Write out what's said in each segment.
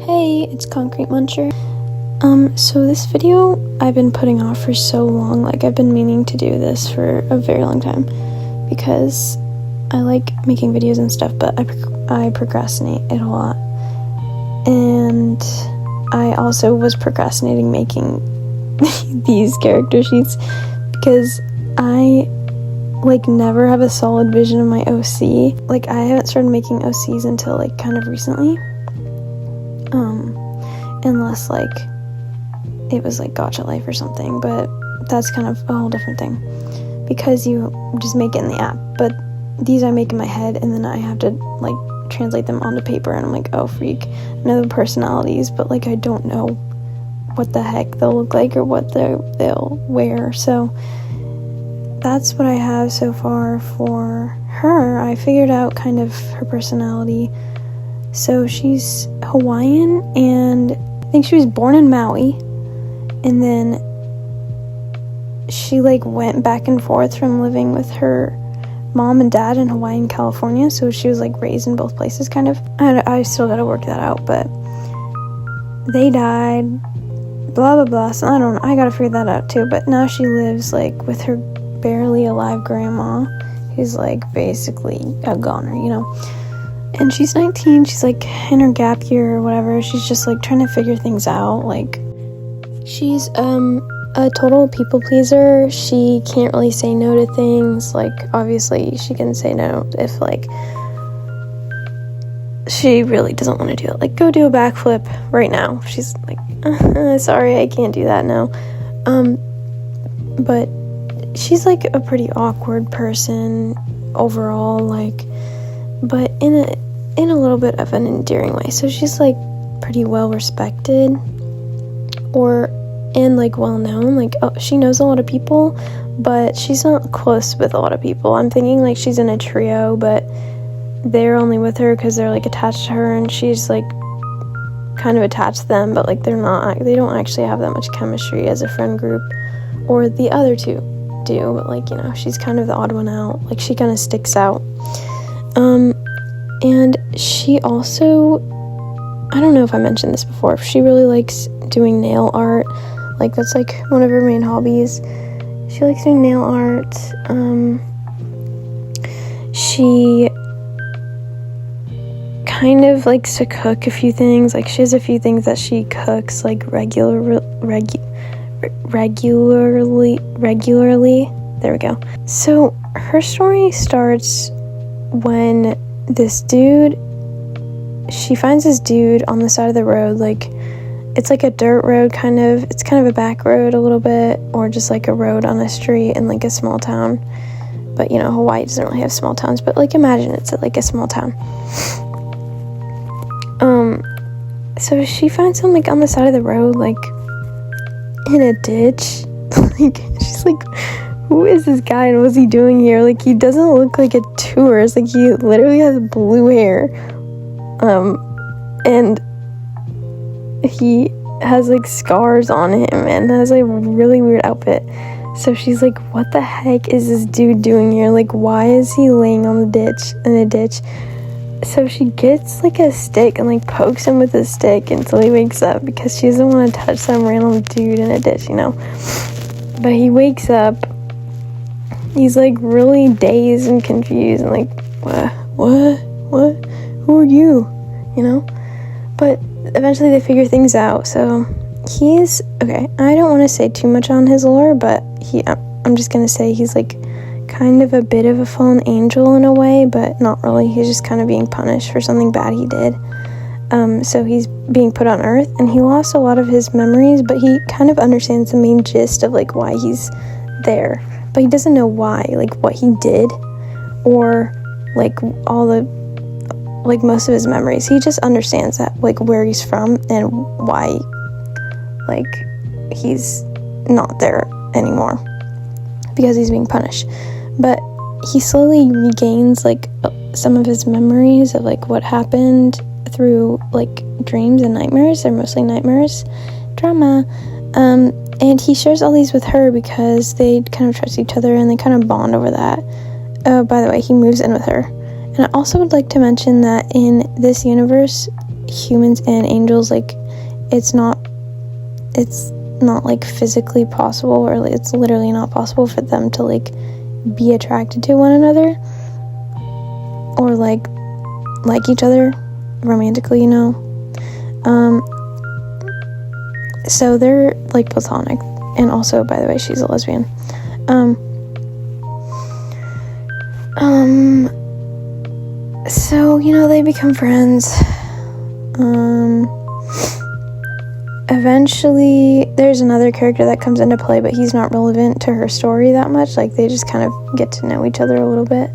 Hey, it's Concrete Muncher. So this video I've been putting off for so long. I've been meaning to do this for a very long time because I like making videos and stuff, but I procrastinate it a lot. And I also was procrastinating making these character sheets because I never have a solid vision of my OC. I haven't started making OCs until kind of recently. Unless it was Gacha Life or something, but that's kind of a whole different thing because you just make it in the app. But these I make in my head, and then I have to translate them onto paper, and I'm oh freak, I know the personalities, but I don't know what the heck they'll look like or what they'll wear. So that's what I have so far for her. I figured out kind of her personality. So she's Hawaiian, and I think she was born in Maui, and then she went back and forth from living with her mom and dad in Hawaii and California, so she was raised in both places kind of. I still gotta work that out, but they died, blah blah blah, so I don't know, I gotta figure that out too. But now she lives with her barely alive grandma, who's basically a goner, and she's 19, she's in her gap year or whatever. She's just trying to figure things out. She's a total people pleaser. She can't really say no to things. Obviously she can say no if she really doesn't want to do it. Go do a backflip right now. She's sorry, I can't do that now. But she's a pretty awkward person overall, but in a little bit of an endearing way. So she's pretty well respected, and well known. She knows a lot of people, but she's not close with a lot of people. I'm thinking she's in a trio, but they're only with her because they're attached to her, and she's kind of attached to them, but they don't actually have that much chemistry as a friend group, or the other two do, but she's kind of the odd one out. She kind of sticks out. And she also, I don't know if I mentioned this before, she really likes doing nail art. That's one of her main hobbies. She likes doing nail art. She kind of likes to cook a few things. She has a few things that she cooks regularly. There we go. So her story starts when she finds this dude on the side of the road. It's a dirt road kind of. It's kind of a back road a little bit, or just a road on a street in a small town. But Hawaii doesn't really have small towns, but imagine it's a small town. So she finds him on the side of the road, in a ditch. She's who is this guy and what's he doing here? He doesn't look like a tourist. He literally has blue hair. And he has scars on him and has a really weird outfit. So she's what the heck is this dude doing here? Why is he laying in a ditch? So she gets a stick and pokes him with a stick until he wakes up, because she doesn't want to touch some random dude in a ditch, But he wakes up. He's really dazed and confused and what? Who are you? But eventually they figure things out. So he's okay. I don't want to say too much on his lore, but I'm just gonna say he's kind of a bit of a fallen angel in a way, but not really. He's just kind of being punished for something bad he did. So he's being put on Earth, and he lost a lot of his memories, but he kind of understands the main gist of why he's there. But he doesn't know why, what he did, or all the most of his memories. He just understands that where he's from and why he's not there anymore, because he's being punished. But he slowly regains some of his memories of what happened through dreams and nightmares. They're mostly nightmares. Drama. And he shares all these with her because they kind of trust each other and they kind of bond over that. Oh, by the way, he moves in with her. And I also would like to mention that in this universe, humans and angels, like, it's not like physically possible, or like, it's literally not possible for them to like be attracted to one another or like each other romantically, you know. So they're like platonic, and also, by the way, she's a lesbian. So, you know, they become friends. Eventually there's another character that comes into play, but he's not relevant to her story that much. Like, they just kind of get to know each other a little bit,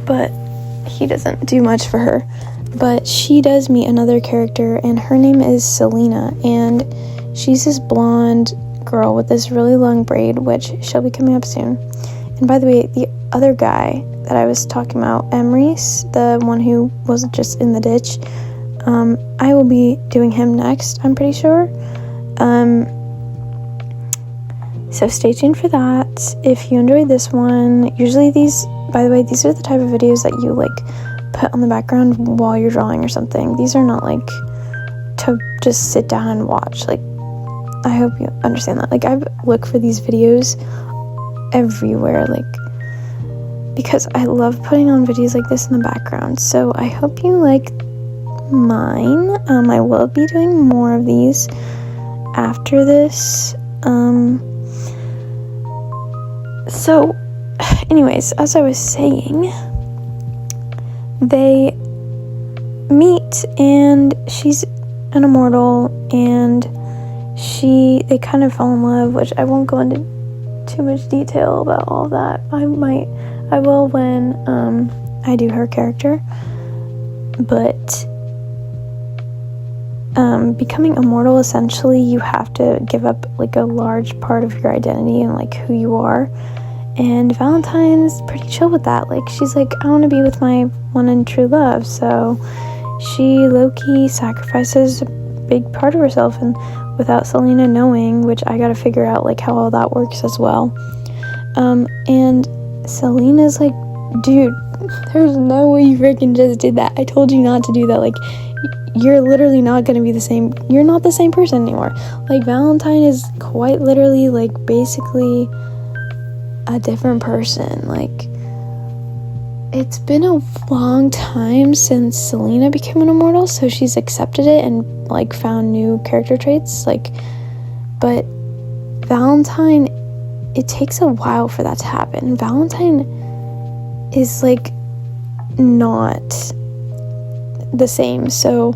but he doesn't do much for her. But she does meet another character, and her name is Selena, and she's this blonde girl with this really long braid, which she'll be coming up soon. And by the way, the other guy that I was talking about, Emrys, the one who was just in the ditch, I will be doing him next, I'm pretty sure. So stay tuned for that. If you enjoyed this one, usually these, by the way, these are the type of videos that you like put on the background while you're drawing or something. These are not like to just sit down and watch. Like, I hope you understand that. Like, I look for these videos everywhere, like, because I love putting on videos like this in the background. So I hope you like mine. I will be doing more of these after this. So anyways, as I was saying, they meet, and she's an immortal, and they kind of fall in love, which I won't go into too much detail about all that. I will when I do her character. But becoming immortal, essentially you have to give up like a large part of your identity and like who you are. And Valentine's pretty chill with that. Like, she's like, I want to be with my one and true love. So she low-key sacrifices a big part of herself, and without Selena knowing, which I gotta figure out like how all that works as well. And Selena's like, dude, there's no way you freaking just did that. I told you not to do that. Like, you're literally not gonna be the same. You're not the same person anymore. Like, Valentine is quite literally like basically a different person. Like, it's been a long time since Selena became an immortal, so she's accepted it and like found new character traits. Like, but Valentine, it takes a while for that to happen. Valentine is like not the same, so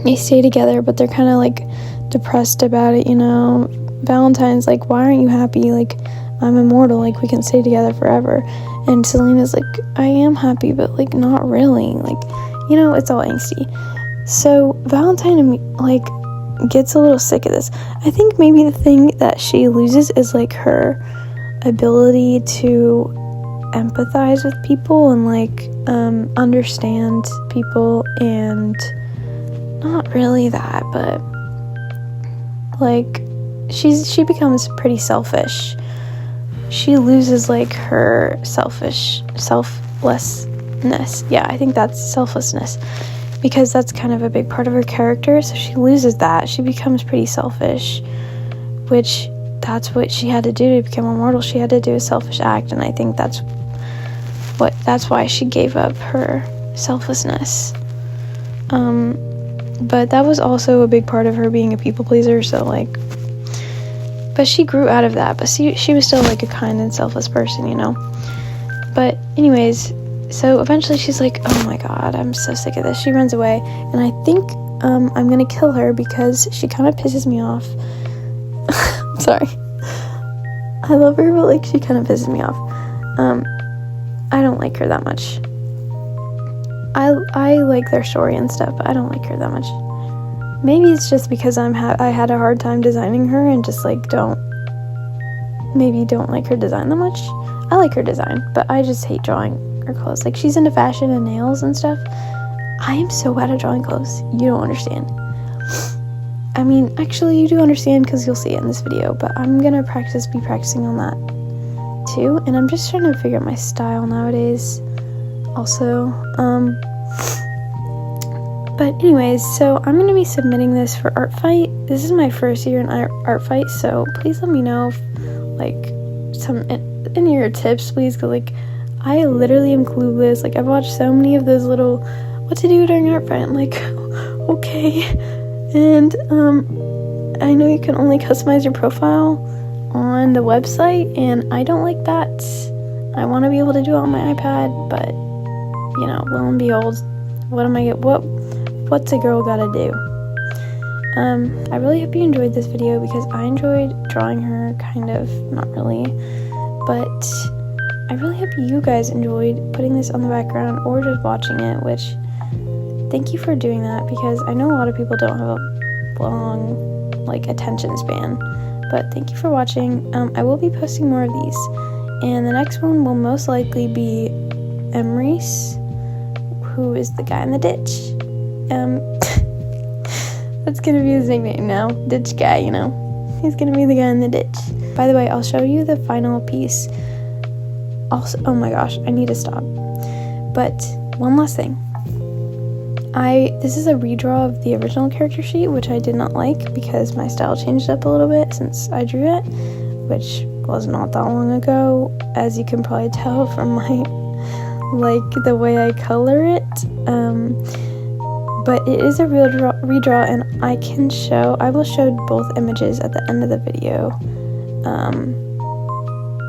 they stay together, but they're kind of like depressed about it, you know. Valentine's like, why aren't you happy? Like, I'm immortal, like we can stay together forever. And Selena's like, I am happy, but like not really. Like, you know, it's all angsty. So Valentine like gets a little sick of this. I think maybe the thing that she loses is like her ability to empathize with people and like understand people, and not really that, but like she becomes pretty selfish. She loses like her selflessness. Yeah, I think that's selflessness, because that's kind of a big part of her character. So she loses that. She becomes pretty selfish, which that's what she had to do to become immortal. She had to do a selfish act, and I think that's why she gave up her selflessness. But that was also a big part of her being a people pleaser. So like, but she grew out of that. But she was still like a kind and selfless person, you know. But anyways, so eventually she's like, oh my god, I'm so sick of this. She runs away, and I think I'm gonna kill her because she kind of pisses me off. Sorry, I love her, but like she kind of pisses me off. I don't like her that much. I like their story and stuff, but I don't like her that much. Maybe it's just because I had a hard time designing her, and just like don't like her design that much. I like her design, but I just hate drawing her clothes. Like, she's into fashion and nails and stuff. I am so bad at drawing clothes. You don't understand. I mean, actually you do understand, because you'll see it in this video, but I'm gonna be practicing on that too. And I'm just trying to figure out my style nowadays also. But anyways, so I'm going to be submitting this for Art Fight. This is my first year in Art Fight, so please let me know if, like, any of your tips, please, because, like, I literally am clueless. Like, I've watched so many of those little what to do during Art Fight. I'm like, okay. And I know you can only customize your profile on the website, and I don't like that. I want to be able to do it on my iPad, but, you know, lo and behold, what's a girl gotta do? I really hope you enjoyed this video because I enjoyed drawing her, kind of, not really, but I really hope you guys enjoyed putting this on the background or just watching it, which, thank you for doing that, because I know a lot of people don't have a long, like, attention span, but thank you for watching. I will be posting more of these, and the next one will most likely be Emrys, who is the guy in the ditch. That's gonna be his nickname now, ditch guy, you know. He's gonna be the guy in the ditch. By the way, I'll show you the final piece. Also, oh my gosh, I need to stop. But one last thing. This is a redraw of the original character sheet, which I did not like because my style changed up a little bit since I drew it, which was not that long ago, as you can probably tell from my, like, the way I color it. But it is a real redraw, and I will show both images at the end of the video,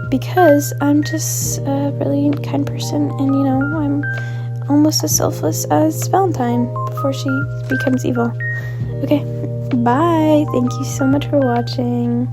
because I'm just a really kind person, and, you know, I'm almost as selfless as Valentine before she becomes evil. Okay, bye! Thank you so much for watching.